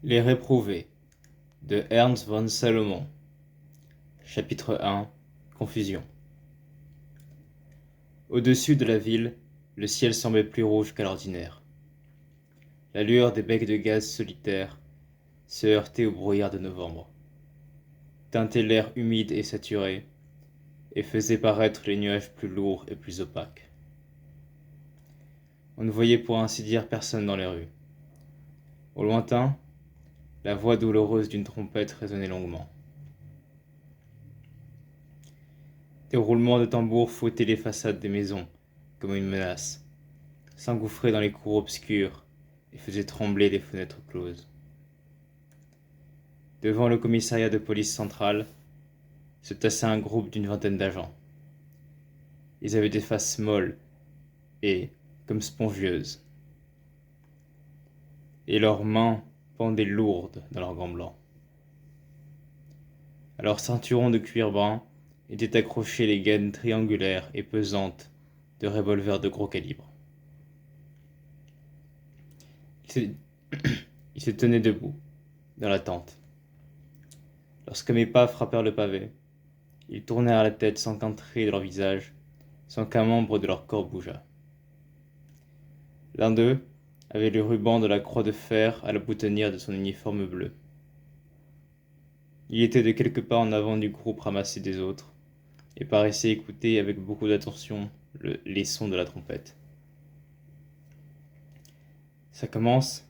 Les réprouvés de Ernst von Salomon. Chapitre 1. Confusion. Au-dessus de la ville, le ciel semblait plus rouge qu'à l'ordinaire. La lueur des becs de gaz solitaires se heurtait au brouillard de novembre, teintait l'air humide et saturé, et faisait paraître les nuages plus lourds et plus opaques. On ne voyait pour ainsi dire personne dans les rues. Au lointain, la voix douloureuse d'une trompette résonnait longuement. Des roulements de tambours fouettaient les façades des maisons, comme une menace, s'engouffraient dans les cours obscurs et faisaient trembler les fenêtres closes. Devant le commissariat de police centrale, se tassait un groupe d'une vingtaine d'agents. Ils avaient des faces molles et, comme spongieuses, et leurs mains pendaient lourdes dans leurs gants blancs. À leurs ceinturons de cuir brun étaient accrochées les gaines triangulaires et pesantes de revolvers de gros calibre. Ils se tenaient debout, dans l'attente. Lorsque mes pas frappèrent le pavé, ils tournèrent la tête sans qu'un trait de leur visage, sans qu'un membre de leur corps bougeât. L'un d'eux avait le ruban de la croix de fer à la boutonnière de son uniforme bleu. Il était de quelques pas en avant du groupe ramassé des autres, et paraissait écouter avec beaucoup d'attention les sons de la trompette. Ça commence,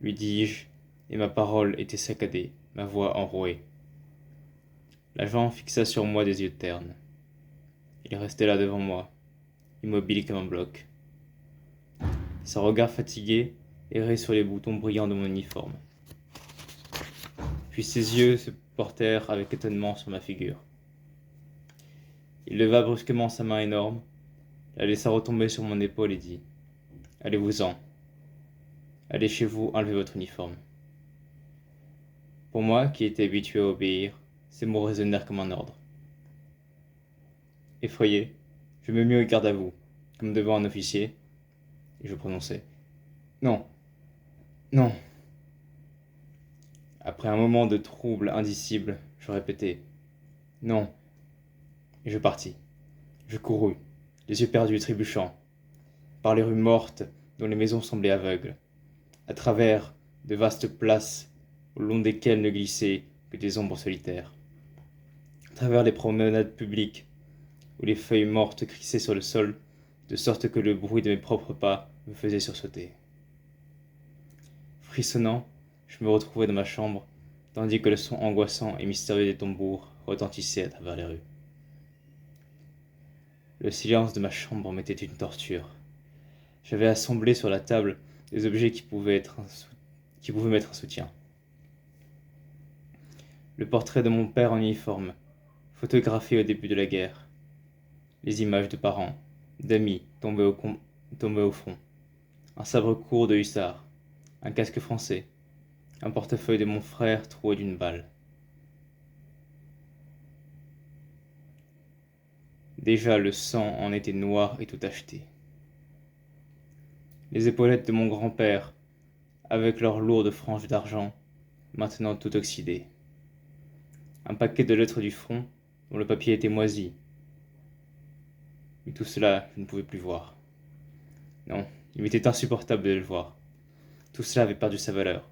lui dis-je, et ma parole était saccadée, ma voix enrouée. L'agent fixa sur moi des yeux ternes. Il restait là devant moi, immobile comme un bloc. Son regard fatigué errait sur les boutons brillants de mon uniforme. Puis ses yeux se portèrent avec étonnement sur ma figure. Il leva brusquement sa main énorme, la laissa retomber sur mon épaule et dit « Allez-vous-en. Allez chez vous enlever votre uniforme. » Pour moi, qui étais habitué à obéir, ces mots résonnèrent comme un ordre. Effrayé, je me mis au garde à vous, comme devant un officier, et je prononçai « Non, non. » Après un moment de trouble indicible, je répétai « Non. » Et je partis. Je courus, les yeux perdus, trébuchants, par les rues mortes dont les maisons semblaient aveugles, à travers de vastes places au long desquelles ne glissaient que des ombres solitaires, à travers les promenades publiques où les feuilles mortes crissaient sur le sol, de sorte que le bruit de mes propres pas me faisait sursauter. Frissonnant, je me retrouvai dans ma chambre, tandis que le son angoissant et mystérieux des tambours retentissait à travers les rues. Le silence de ma chambre m'était une torture. J'avais assemblé sur la table des objets qui pouvaient m'être un soutien. Le portrait de mon père en uniforme, photographié au début de la guerre. Les images de parents, d'amis tombés au front. Un sabre court de hussard, un casque français, un portefeuille de mon frère troué d'une balle. Déjà le sang en était noir et tout tacheté. Les épaulettes de mon grand-père, avec leurs lourdes franges d'argent, maintenant tout oxydées. Un paquet de lettres du front, dont le papier était moisi. Mais tout cela, je ne pouvais plus voir. Non, il m'était insupportable de le voir. Tout cela avait perdu sa valeur.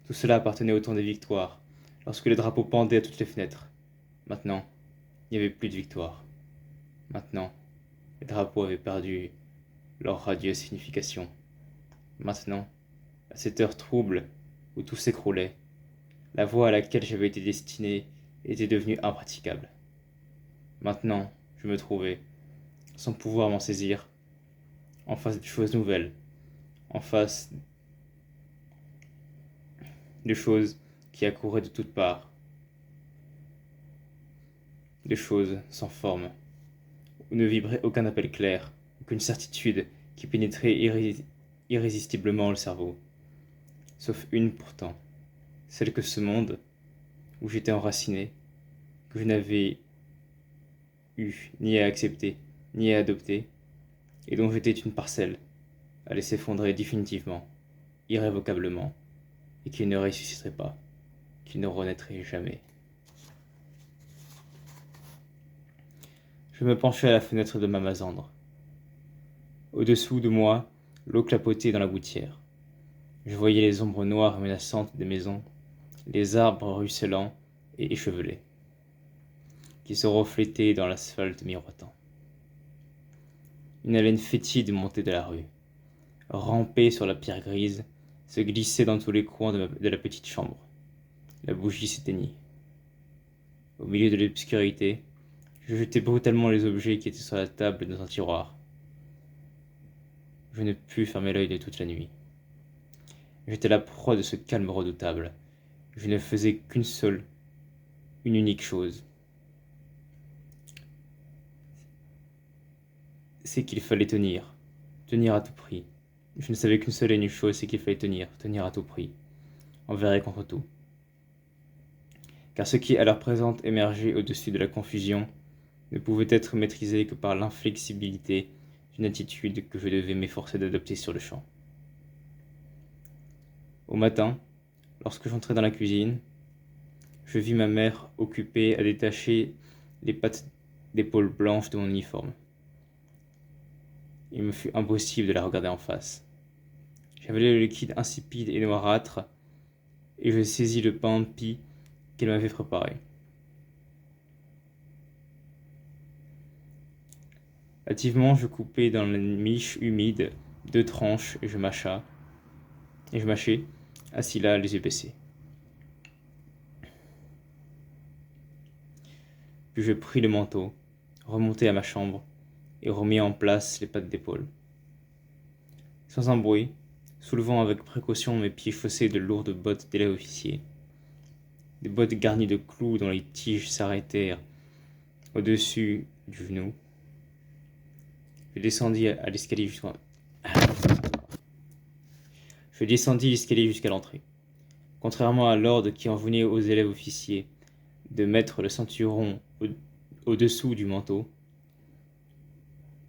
Tout cela appartenait au temps des victoires, lorsque les drapeaux pendaient à toutes les fenêtres. Maintenant, il n'y avait plus de victoire. Maintenant, les drapeaux avaient perdu leur radieuse signification. Maintenant, à cette heure trouble où tout s'écroulait, la voie à laquelle j'avais été destiné était devenue impraticable. Maintenant, je me trouvais, sans pouvoir m'en saisir, en face de choses nouvelles, en face de choses qui accouraient de toutes parts, de choses sans forme, où ne vibrait aucun appel clair, aucune certitude qui pénétrait irrésistiblement le cerveau, sauf une pourtant, celle que ce monde, où j'étais enraciné, que je n'avais eu ni à accepter, ni à adopter, et dont j'étais une parcelle, allait s'effondrer définitivement, irrévocablement, et qu'il ne ressusciterait pas, qu'il ne renaîtrait jamais. Je me penchai à la fenêtre de ma masandre. Au-dessous de moi, l'eau clapotait dans la gouttière. Je voyais les ombres noires et menaçantes des maisons, les arbres ruisselants et échevelés, qui se reflétaient dans l'asphalte miroitant. Une haleine fétide montait de la rue, rampait sur la pierre grise, se glissait dans tous les coins de la petite chambre. La bougie s'éteignit. Au milieu de l'obscurité, je jetai brutalement les objets qui étaient sur la table dans un tiroir. Je ne pus fermer l'œil de toute la nuit. J'étais la proie de ce calme redoutable. Je ne faisais une unique chose. C'est qu'il fallait tenir à tout prix. Je ne savais qu'une seule et unique chose, c'est qu'il fallait tenir à tout prix, envers et contre tout. Car ce qui à l'heure présente émergeait au-dessus de la confusion ne pouvait être maîtrisé que par l'inflexibilité d'une attitude que je devais m'efforcer d'adopter sur le champ. Au matin, lorsque j'entrai dans la cuisine, je vis ma mère occupée à détacher les pattes d'épaule blanches de mon uniforme. Il me fut impossible de la regarder en face. J'avalai le liquide insipide et noirâtre, et je saisis le pain de pie qu'elle m'avait préparé. Hâtivement, je coupai dans la miche humide 2 tranches et je mâchai, assis là, les yeux baissés. Puis je pris le manteau, remontai à ma chambre et remis en place les pattes d'épaule. Sans un bruit, soulevant avec précaution mes pieds chaussés de lourdes bottes d'élève officier, des bottes garnies de clous dont les tiges s'arrêtèrent au-dessus du genou, je descendis l'escalier jusqu'à l'entrée. Contrairement à l'ordre qui en venait aux élèves officiers de mettre le ceinturon au-dessous du manteau,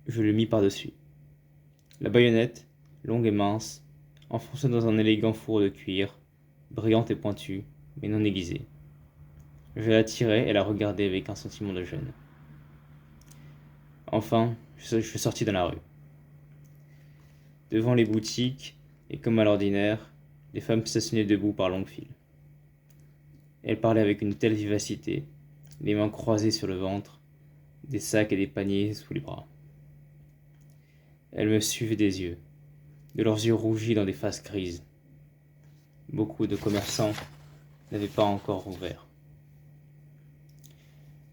je le mis par-dessus. La baïonnette, longue et mince, enfoncée dans un élégant fourreau de cuir, brillante et pointue, mais non aiguisée. Je la tirai et la regardai avec un sentiment de gêne. Enfin, je sortis dans la rue. Devant les boutiques, et comme à l'ordinaire, les femmes stationnaient debout par longues files. Elles parlaient avec une telle vivacité, les mains croisées sur le ventre, des sacs et des paniers sous les bras. Elles me suivaient des yeux, de leurs yeux rougis dans des faces grises. Beaucoup de commerçants n'avaient pas encore ouvert.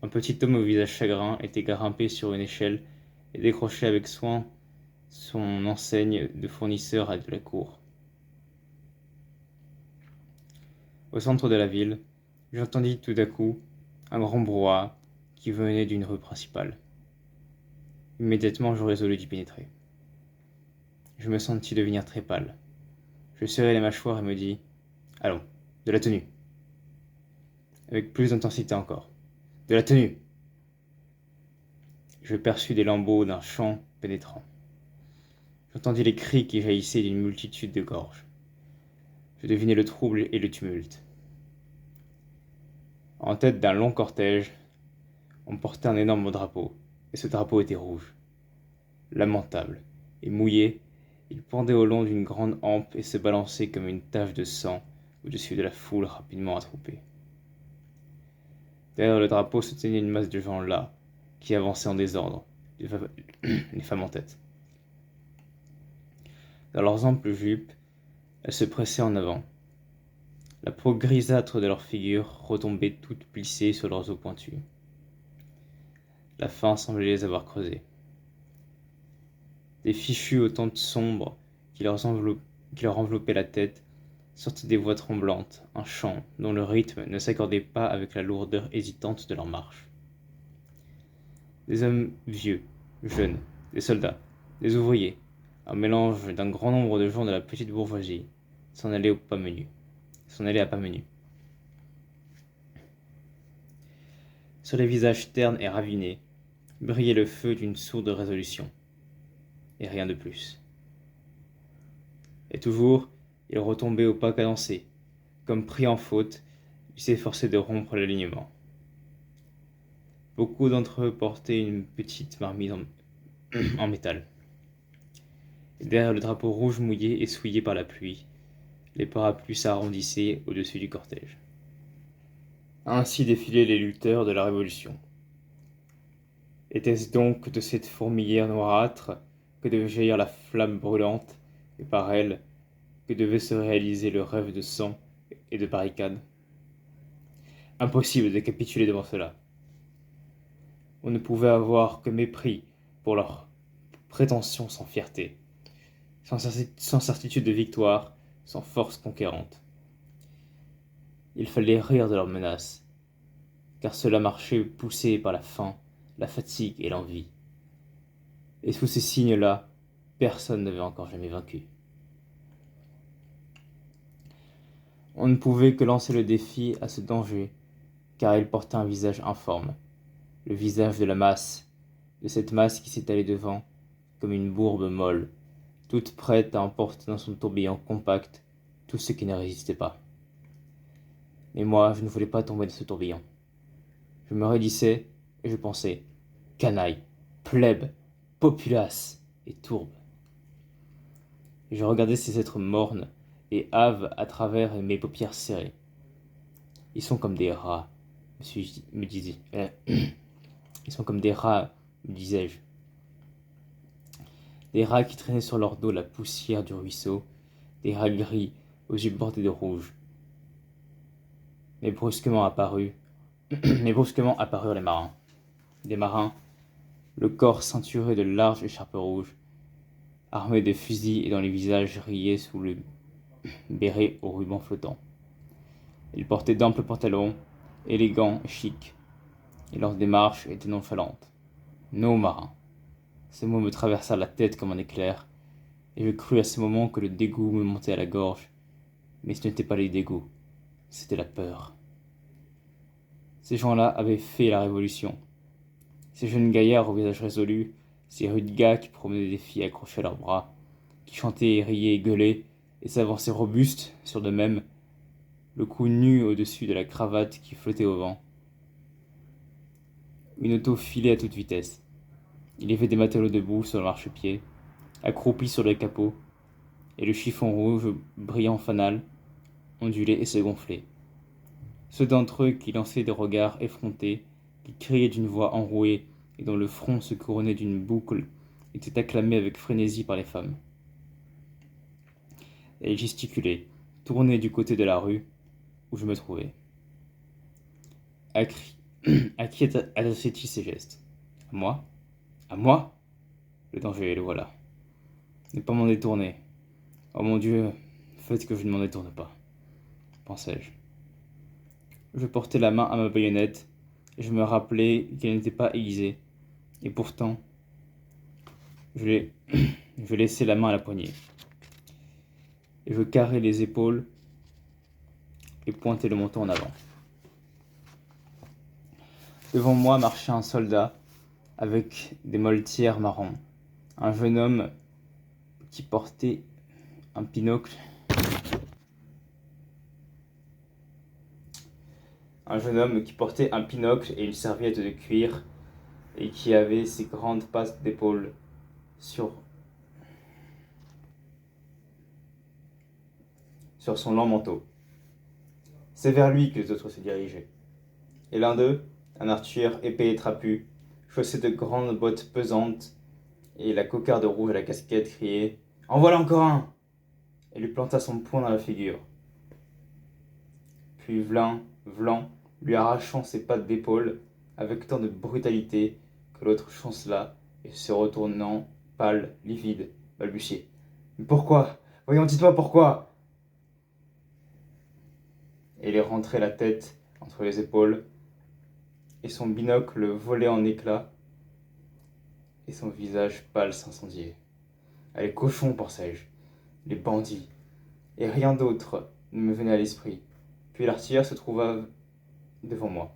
Un petit homme au visage chagrin était grimpé sur une échelle et décrochait avec soin son enseigne de fournisseur de la cour. Au centre de la ville, j'entendis tout à coup un grand brouhaha qui venait d'une rue principale. Immédiatement, je résolus d'y pénétrer. Je me sentis devenir très pâle. Je serrai les mâchoires et me dis « Allons, de la tenue !» Avec plus d'intensité encore. « De la tenue !» Je perçus des lambeaux d'un chant pénétrant. J'entendis les cris qui jaillissaient d'une multitude de gorges. Je devinai le trouble et le tumulte. En tête d'un long cortège, on portait un énorme drapeau, et ce drapeau était rouge. Lamentable et mouillé, il pendait au long d'une grande hampe et se balançait comme une tache de sang au-dessus de la foule rapidement attroupée. Derrière le drapeau se tenait une masse de gens las, qui avançaient en désordre, les femmes en tête. Dans leurs amples jupes, elles se pressaient en avant. La peau grisâtre de leurs figures retombait toute plissée sur leurs os pointus. La faim semblait les avoir creusées. Des fichus aux tentes sombres qui leur enveloppaient la tête sortaient des voix tremblantes, un chant dont le rythme ne s'accordait pas avec la lourdeur hésitante de leur marche. Des hommes vieux, jeunes, des soldats, des ouvriers, un mélange d'un grand nombre de gens de la petite bourgeoisie, s'en allaient à pas menus. Sur les visages ternes et ravinés, brillait le feu d'une sourde résolution, et rien de plus. Et toujours, Ils retombaient au pas cadencé. Comme pris en faute, ils s'efforçaient de rompre l'alignement. Beaucoup d'entre eux portaient une petite marmite en métal. Et derrière le drapeau rouge mouillé et souillé par la pluie, les parapluies s'arrondissaient au-dessus du cortège. Ainsi défilaient les lutteurs de la Révolution. Était-ce donc de cette fourmilière noirâtre que devait jaillir la flamme brûlante, et par elle que devait se réaliser le rêve de sang et de barricades? Impossible de capituler devant cela. On ne pouvait avoir que mépris pour leurs prétentions sans fierté, sans certitude de victoire, sans force conquérante. Il fallait rire de leurs menaces, car cela marchait poussé par la faim, la fatigue et l'envie. Et sous ces signes-là, personne n'avait encore jamais vaincu. On ne pouvait que lancer le défi à ce danger, car il portait un visage informe, le visage de la masse, de cette masse qui s'étalait devant, comme une bourbe molle, toute prête à emporter dans son tourbillon compact tout ce qui ne résistait pas. Mais moi, je ne voulais pas tomber dans ce tourbillon. Je me raidissais et je pensais, canaille, plèbe, populace et tourbe. Et je regardais ces êtres mornes et hâves à travers mes paupières serrées. Ils sont comme des rats, me disais. Ils sont comme des rats, me disais-je. Des rats qui traînaient sur leur dos la poussière du ruisseau, des rats gris aux yeux bordés de rouge. Mais brusquement apparurent les marins. Des marins, le corps ceinturé de larges écharpes rouges, armés de fusils et dont les visages riaient sous le béret aux rubans flottants. Ils portaient d'amples pantalons, élégants et chics, et leur démarche était nonchalante. Nos marins. Ce mot me traversa la tête comme un éclair, et je crus à ce moment que le dégoût me montait à la gorge. Mais ce n'était pas les dégoûts, c'était la peur. Ces gens-là avaient fait la révolution. Ces jeunes gaillards au visage résolu, ces rudes gars qui promenaient des filles accrochées à leurs bras, qui chantaient, riaient et gueulaient, et s'avançaient robustes sur d'eux-mêmes, le cou nu au-dessus de la cravate qui flottait au vent. Une auto filait à toute vitesse. Il y avait des matelots debout sur le marchepied, accroupis sur le capot, et le chiffon rouge, brillant fanal, ondulait et se gonflait. Ceux d'entre eux qui lançaient des regards effrontés, qui criaient d'une voix enrouée et dont le front se couronnait d'une boucle, étaient acclamés avec frénésie par les femmes. Et ils gesticulaient, tournés du côté de la rue où je me trouvais. À qui adressait-il ces gestes? À moi? À moi? Le danger, le voilà. Ne pas m'en détourner. Oh mon Dieu, faites que je ne m'en détourne pas, pensai-je. Je portais la main à ma baïonnette, et je me rappelais qu'elle n'était pas aiguisée, et pourtant, je laissais la main à la poignée. Et je carrais les épaules et pointais le menton en avant. Devant moi marchait un soldat avec des moletières marron, un jeune homme qui portait un binocle et une serviette de cuir et qui avait ses grandes pattes d'épaule sur son lent manteau. C'est vers lui que les autres se dirigeaient. Et l'un d'eux, un artilleur épais et trapu, chaussé de grandes bottes pesantes et la cocarde rouge à la casquette, criait « En voilà encore un !» et lui planta son poing dans la figure. Puis Vlan, lui arrachant ses pattes d'épaule avec tant de brutalité que l'autre chancela et se retournant, pâle, livide, balbutiait. « Mais pourquoi? Voyons, dites-moi pourquoi !» Et il rentrait la tête entre les épaules, et son binocle volait en éclats, et son visage pâle s'incendiait. Ah, les cochons, pensai-je, les bandits, et rien d'autre ne me venait à l'esprit. Puis l'artilleur se trouva devant moi.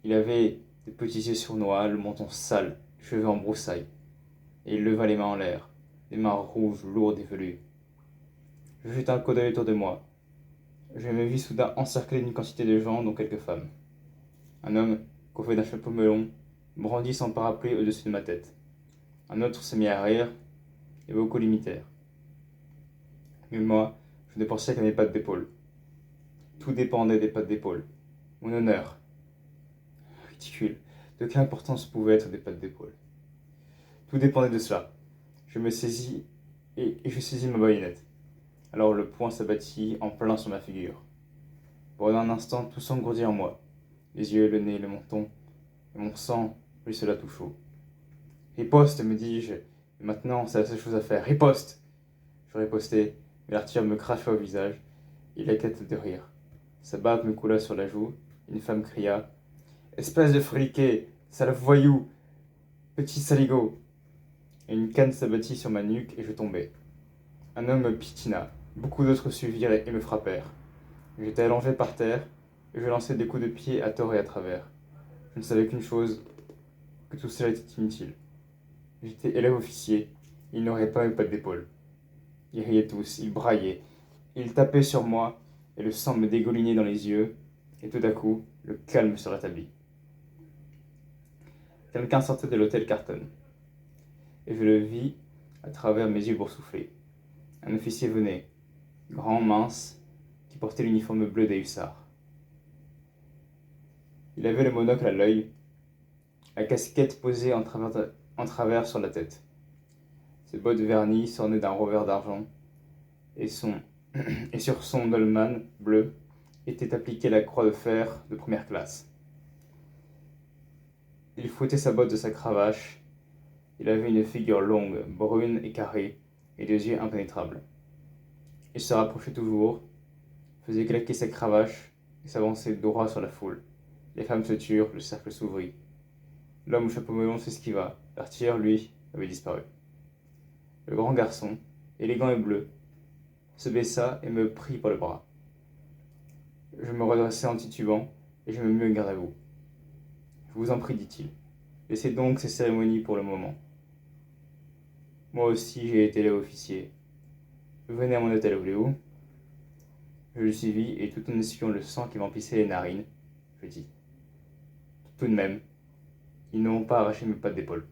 Il avait de petits yeux sournois, le menton sale, les cheveux en broussailles, et il leva les mains en l'air, des mains rouges, lourdes et velues. Je jetai un coup d'œil autour de moi. Je me vis soudain encerclé d'une quantité de gens, dont quelques femmes. Un homme, coiffé d'un chapeau melon, brandit son parapluie au-dessus de ma tête. Un autre se mit à rire, et beaucoup l'imitèrent. Mais moi, je ne pensais qu'à mes pattes d'épaule. Tout dépendait des pattes d'épaule. Mon honneur. Ridicule. De quelle importance pouvaient être des pattes d'épaule? Tout dépendait de cela. Je me saisis et je saisis ma baïonnette. Alors le poing s'abattit en plein sur ma figure. Pendant un instant, tout s'engourdit en moi. Les yeux, le nez, le menton, et mon sang ruissela tout chaud. Riposte, me dis-je, et maintenant c'est la seule chose à faire. Riposte! Je ripostai, mais l'artilleur me cracha au visage. Il éclata de rire. Sa bave me coula sur la joue. Une femme cria: Espèce de friquet, sale voyou, petit saligo! Et une canne s'abattit sur ma nuque et je tombai. Un homme me piétina. Beaucoup d'autres suivirent et me frappèrent. J'étais allongé par terre et je lançais des coups de pied à tort et à travers. Je ne savais qu'une chose, que tout cela était inutile. J'étais élève officier, ils n'auraient pas mes pattes d'épaule. Ils riaient tous, ils braillaient, ils tapaient sur moi et le sang me dégoulinait dans les yeux et tout à coup, le calme se rétablit. Quelqu'un sortait de l'hôtel Carton et je le vis à travers mes yeux boursouflés. Un officier venait, grand, mince, qui portait l'uniforme bleu des hussards. Il avait le monocle à l'œil, la casquette posée en travers sur la tête. Ses bottes vernies s'ornaient d'un revers d'argent, et, et sur son dolman bleu était appliquée la croix de fer de première classe. Il fouettait sa botte de sa cravache. Il avait une figure longue, brune et carrée, et des yeux impénétrables. Il se rapprochait toujours, faisait claquer sa cravache et s'avançait droit sur la foule. Les femmes se turent, le cercle s'ouvrit. L'homme au chapeau melon s'esquiva. L'artilleur, lui, avait disparu. Le grand garçon, élégant et bleu, se baissa et me prit par le bras. Je me redressai en titubant et je me mis en garde à vous. Je vous en prie, dit-il. Laissez donc ces cérémonies pour le moment. Moi aussi, j'ai été là officier. Venez à mon hôtel, voulez-vous? Je le suivis et tout en essuyant le sang qui m'emplissait les narines, je dis: Tout de même, ils n'auront pas arraché mes pattes d'épaule.